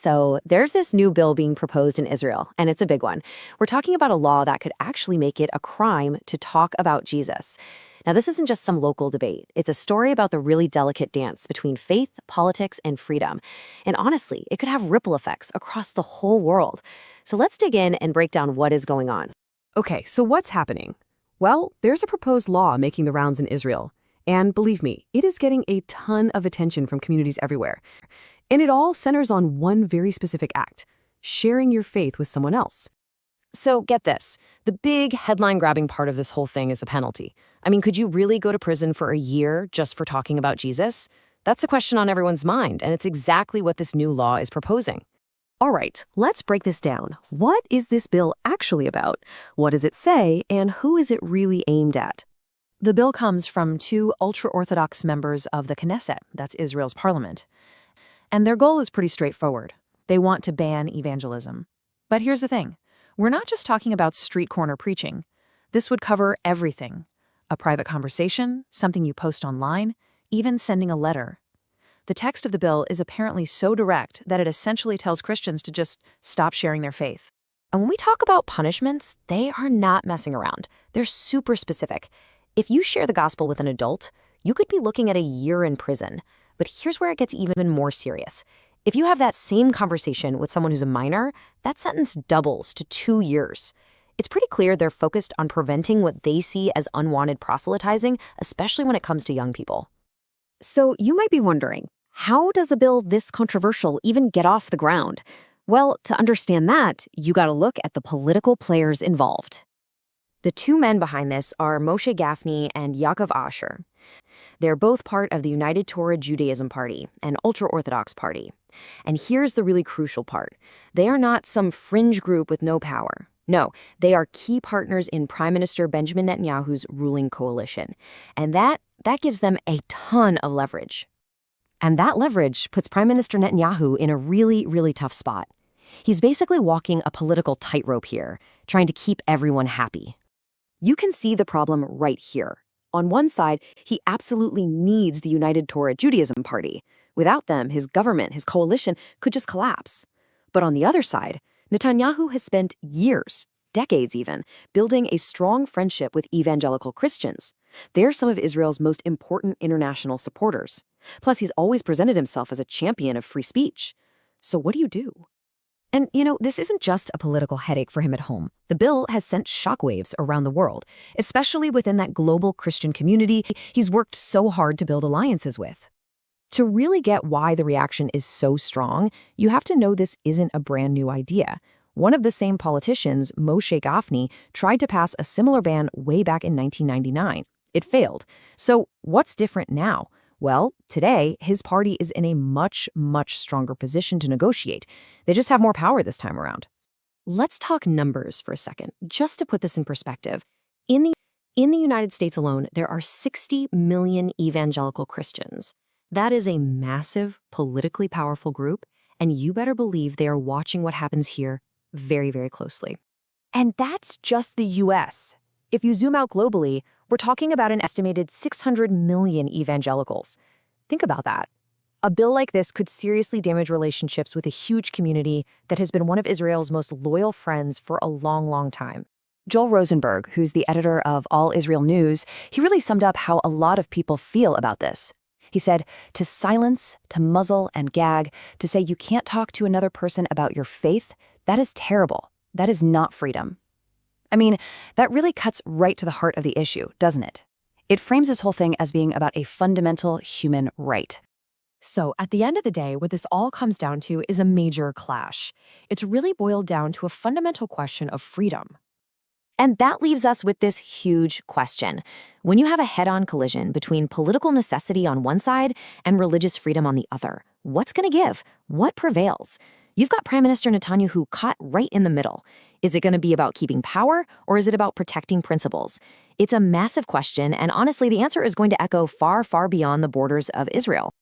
So there's this new bill being proposed in Israel, and it's a big one. We're talking about a law that could actually make it a crime to talk about Jesus. Now, this isn't just some local debate. It's a story about the really delicate dance between faith, politics, and freedom. And honestly, it could have ripple effects across the whole world. So let's dig in and break down what is going on. Okay, so what's happening? Well, there's a proposed law making the rounds in Israel. And believe me, it is getting a ton of attention from communities everywhere. And it all centers on one very specific act: sharing your faith with someone else. So get this, the big headline-grabbing part of this whole thing is a penalty. I mean, could you really go to prison for a year just for talking about Jesus? That's the question on everyone's mind, and it's exactly what this new law is proposing. All right, let's break this down. What is this bill actually about? What does it say, and who is it really aimed at? The bill comes from two ultra-Orthodox members of the Knesset, that's Israel's parliament. And their goal is pretty straightforward. They want to ban evangelism. But here's the thing. We're not just talking about street corner preaching. This would cover everything. A private conversation, something you post online, even sending a letter. The text of the bill is apparently so direct that it essentially tells Christians to just stop sharing their faith. And when we talk about punishments, they are not messing around. They're super specific. If you share the gospel with an adult, you could be looking at a year in prison. But here's where it gets even more serious. If you have that same conversation with someone who's a minor, that sentence doubles to 2 years. It's pretty clear they're focused on preventing what they see as unwanted proselytizing, especially when it comes to young people. So you might be wondering, how does a bill this controversial even get off the ground? Well, to understand that, you got to look at the political players involved. The two men behind this are Moshe Gafni and Yaakov Asher. They're both part of the United Torah Judaism Party, an ultra-Orthodox party. And here's the really crucial part. They are not some fringe group with no power. No, they are key partners in Prime Minister Benjamin Netanyahu's ruling coalition. And that gives them a ton of leverage. And that leverage puts Prime Minister Netanyahu in a really, really tough spot. He's basically walking a political tightrope here, trying to keep everyone happy. You can see the problem right here. On one side, he absolutely needs the United Torah Judaism Party. Without them, his government, his coalition, could just collapse. But on the other side, Netanyahu has spent years, decades even, building a strong friendship with evangelical Christians. They're some of Israel's most important international supporters. Plus, he's always presented himself as a champion of free speech. So what do you do? And, this isn't just a political headache for him at home. The bill has sent shockwaves around the world, especially within that global Christian community he's worked so hard to build alliances with. To really get why the reaction is so strong, you have to know this isn't a brand new idea. One of the same politicians, Moshe Gafni, tried to pass a similar ban way back in 1999. It failed. So what's different now? Well, today, his party is in a much, much stronger position to negotiate. They just have more power this time around. Let's talk numbers for a second, just to put this in perspective. In the United States alone, there are 60 million evangelical Christians. That is a massive, politically powerful group, and you better believe they are watching what happens here very, very closely. And that's just the US. If you zoom out globally, we're talking about an estimated 600 million evangelicals. Think about that. A bill like this could seriously damage relationships with a huge community that has been one of Israel's most loyal friends for a long, long time. Joel Rosenberg, who's the editor of All Israel News, he really summed up how a lot of people feel about this. He said, to silence, to muzzle and gag, to say you can't talk to another person about your faith, that is terrible. That is not freedom. I mean, that really cuts right to the heart of the issue, doesn't it? It frames this whole thing as being about a fundamental human right. So at the end of the day, what this all comes down to is a major clash. It's really boiled down to a fundamental question of freedom. And that leaves us with this huge question. When you have a head-on collision between political necessity on one side and religious freedom on the other, what's going to give? What prevails? You've got Prime Minister Netanyahu caught right in the middle. Is it going to be about keeping power, or is it about protecting principles? It's a massive question, and honestly, the answer is going to echo far, far beyond the borders of Israel.